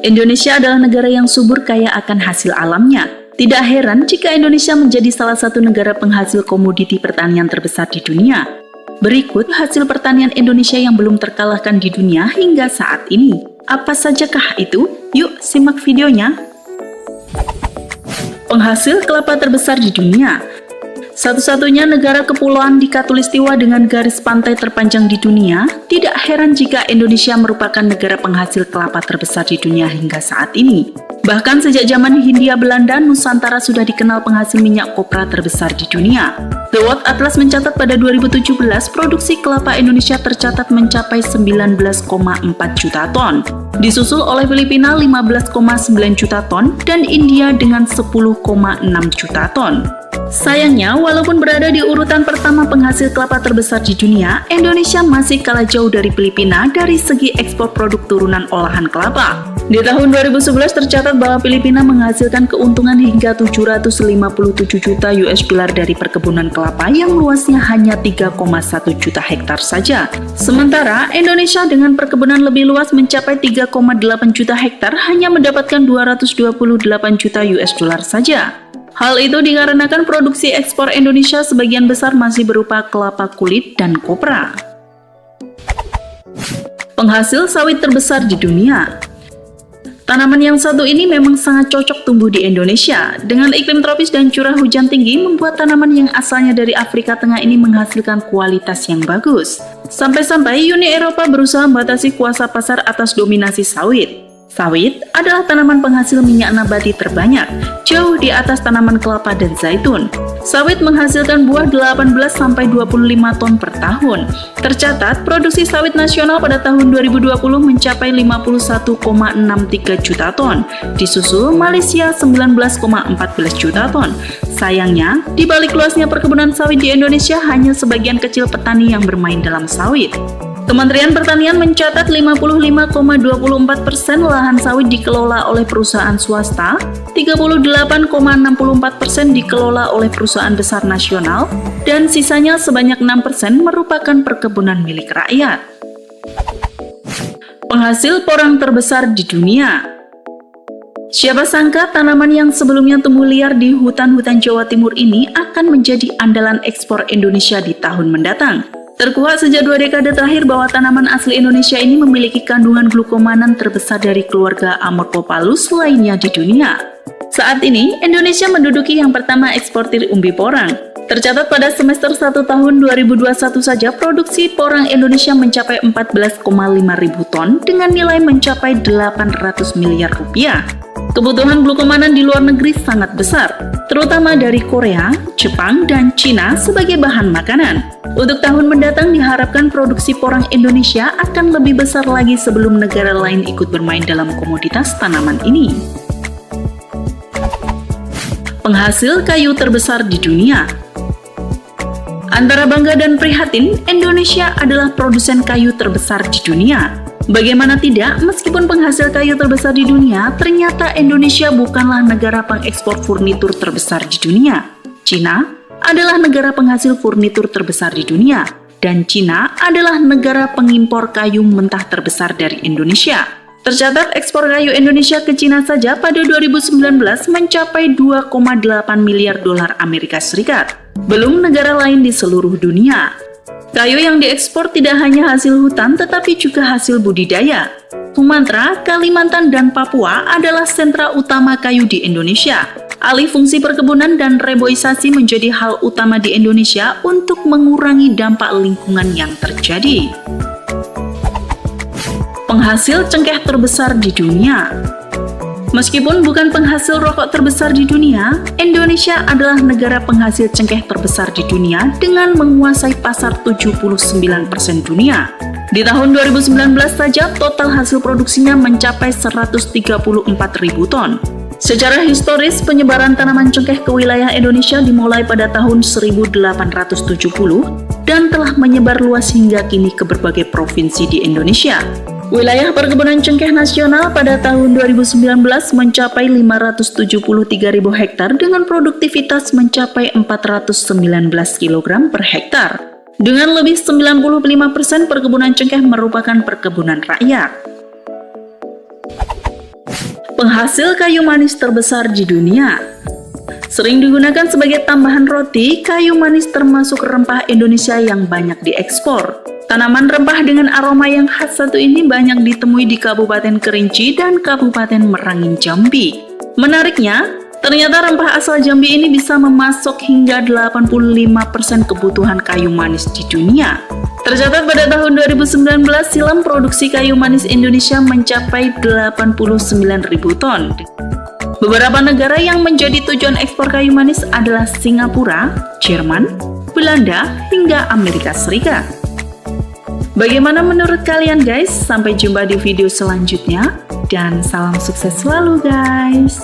Indonesia adalah negara yang subur kaya akan hasil alamnya. Tidak heran jika Indonesia menjadi salah satu negara penghasil komoditi pertanian terbesar di dunia. Berikut hasil pertanian Indonesia yang belum terkalahkan di dunia hingga saat ini. Apa sajakah itu? Yuk simak videonya. Penghasil kelapa terbesar di dunia. Satu-satunya negara kepulauan di Khatulistiwa dengan garis pantai terpanjang di dunia, tidak heran jika Indonesia merupakan negara penghasil kelapa terbesar di dunia hingga saat ini. Bahkan sejak zaman Hindia Belanda, Nusantara sudah dikenal penghasil minyak kopra terbesar di dunia. The World Atlas mencatat pada 2017, produksi kelapa Indonesia tercatat mencapai 19,4 juta ton. Disusul oleh Filipina 15,9 juta ton dan India dengan 10,6 juta ton. Sayangnya, walaupun berada di urutan pertama penghasil kelapa terbesar di dunia, Indonesia masih kalah jauh dari Filipina dari segi ekspor produk turunan olahan kelapa. Di tahun 2011 tercatat bahwa Filipina menghasilkan keuntungan hingga 757 juta US dollar dari perkebunan kelapa yang luasnya hanya 3,1 juta hektar saja. Sementara, Indonesia dengan perkebunan lebih luas mencapai 3,8 juta hektar hanya mendapatkan 228 juta US dollar saja. Hal itu dikarenakan produksi ekspor Indonesia sebagian besar masih berupa kelapa kulit dan kopra. Penghasil sawit terbesar di dunia. Tanaman yang satu ini memang sangat cocok tumbuh di Indonesia. Dengan iklim tropis dan curah hujan tinggi, membuat tanaman yang asalnya dari Afrika Tengah ini menghasilkan kualitas yang bagus. Sampai-sampai Uni Eropa berusaha membatasi kuasa pasar atas dominasi sawit. Sawit adalah tanaman penghasil minyak nabati terbanyak, jauh di atas tanaman kelapa dan zaitun. Sawit menghasilkan buah 18-25 ton per tahun. Tercatat, produksi sawit nasional pada tahun 2020 mencapai 51,63 juta ton, disusul Malaysia 19,14 juta ton. Sayangnya, di balik luasnya perkebunan sawit di Indonesia, hanya sebagian kecil petani yang bermain dalam sawit. Kementerian Pertanian mencatat 55,24% lahan sawit dikelola oleh perusahaan swasta, 38,64% dikelola oleh perusahaan besar nasional, dan sisanya sebanyak 6% merupakan perkebunan milik rakyat. Penghasil porang terbesar di dunia. Siapa sangka tanaman yang sebelumnya tumbuh liar di hutan-hutan Jawa Timur ini akan menjadi andalan ekspor Indonesia di tahun mendatang. Terkuak sejak 2 dekade terakhir bahwa tanaman asli Indonesia ini memiliki kandungan glukomanan terbesar dari keluarga Amorphopalus lainnya di dunia. Saat ini, Indonesia menduduki yang pertama eksportir umbi porang. Tercatat pada semester 1 tahun 2021 saja, produksi porang Indonesia mencapai 14,5 ribu ton dengan nilai mencapai 800 miliar rupiah. Kebutuhan glukomanan di luar negeri sangat besar, terutama dari Korea, Jepang, dan Cina sebagai bahan makanan. Untuk tahun mendatang diharapkan produksi porang Indonesia akan lebih besar lagi sebelum negara lain ikut bermain dalam komoditas tanaman ini. Penghasil kayu terbesar di dunia. Antara bangga dan prihatin, Indonesia adalah produsen kayu terbesar di dunia. Bagaimana tidak, meskipun penghasil kayu terbesar di dunia, ternyata Indonesia bukanlah negara pengekspor furnitur terbesar di dunia. Cina adalah negara penghasil furnitur terbesar di dunia, dan Cina adalah negara pengimpor kayu mentah terbesar dari Indonesia. Tercatat ekspor kayu Indonesia ke Cina saja pada 2019 mencapai 2,8 miliar dolar Amerika Serikat. Belum negara lain di seluruh dunia. Kayu yang diekspor tidak hanya hasil hutan tetapi juga hasil budidaya. Sumatera, Kalimantan, dan Papua adalah sentra utama kayu di Indonesia. Alih fungsi perkebunan dan reboisasi menjadi hal utama di Indonesia untuk mengurangi dampak lingkungan yang terjadi. Penghasil cengkeh terbesar di dunia. Meskipun bukan penghasil rokok terbesar di dunia, Indonesia adalah negara penghasil cengkeh terbesar di dunia dengan menguasai pasar 79% dunia. Di tahun 2019 saja, total hasil produksinya mencapai 134.000 ton. Secara historis, penyebaran tanaman cengkeh ke wilayah Indonesia dimulai pada tahun 1870 dan telah menyebar luas hingga kini ke berbagai provinsi di Indonesia. Wilayah perkebunan cengkeh nasional pada tahun 2019 mencapai 573.000 hektar dengan produktivitas mencapai 419 kg per hektar. Dengan lebih 95% perkebunan cengkeh merupakan perkebunan rakyat. Penghasil kayu manis terbesar di dunia. Sering digunakan sebagai tambahan roti, kayu manis termasuk rempah Indonesia yang banyak diekspor. Tanaman rempah dengan aroma yang khas satu ini banyak ditemui di Kabupaten Kerinci dan Kabupaten Merangin, Jambi. Menariknya, ternyata rempah asal Jambi ini bisa memasok hingga 85% kebutuhan kayu manis di dunia. Tercatat pada tahun 2019 silam produksi kayu manis Indonesia mencapai 89.000 ton. Beberapa negara yang menjadi tujuan ekspor kayu manis adalah Singapura, Jerman, Belanda, hingga Amerika Serikat. Bagaimana menurut kalian guys? Sampai jumpa di video selanjutnya dan salam sukses selalu guys.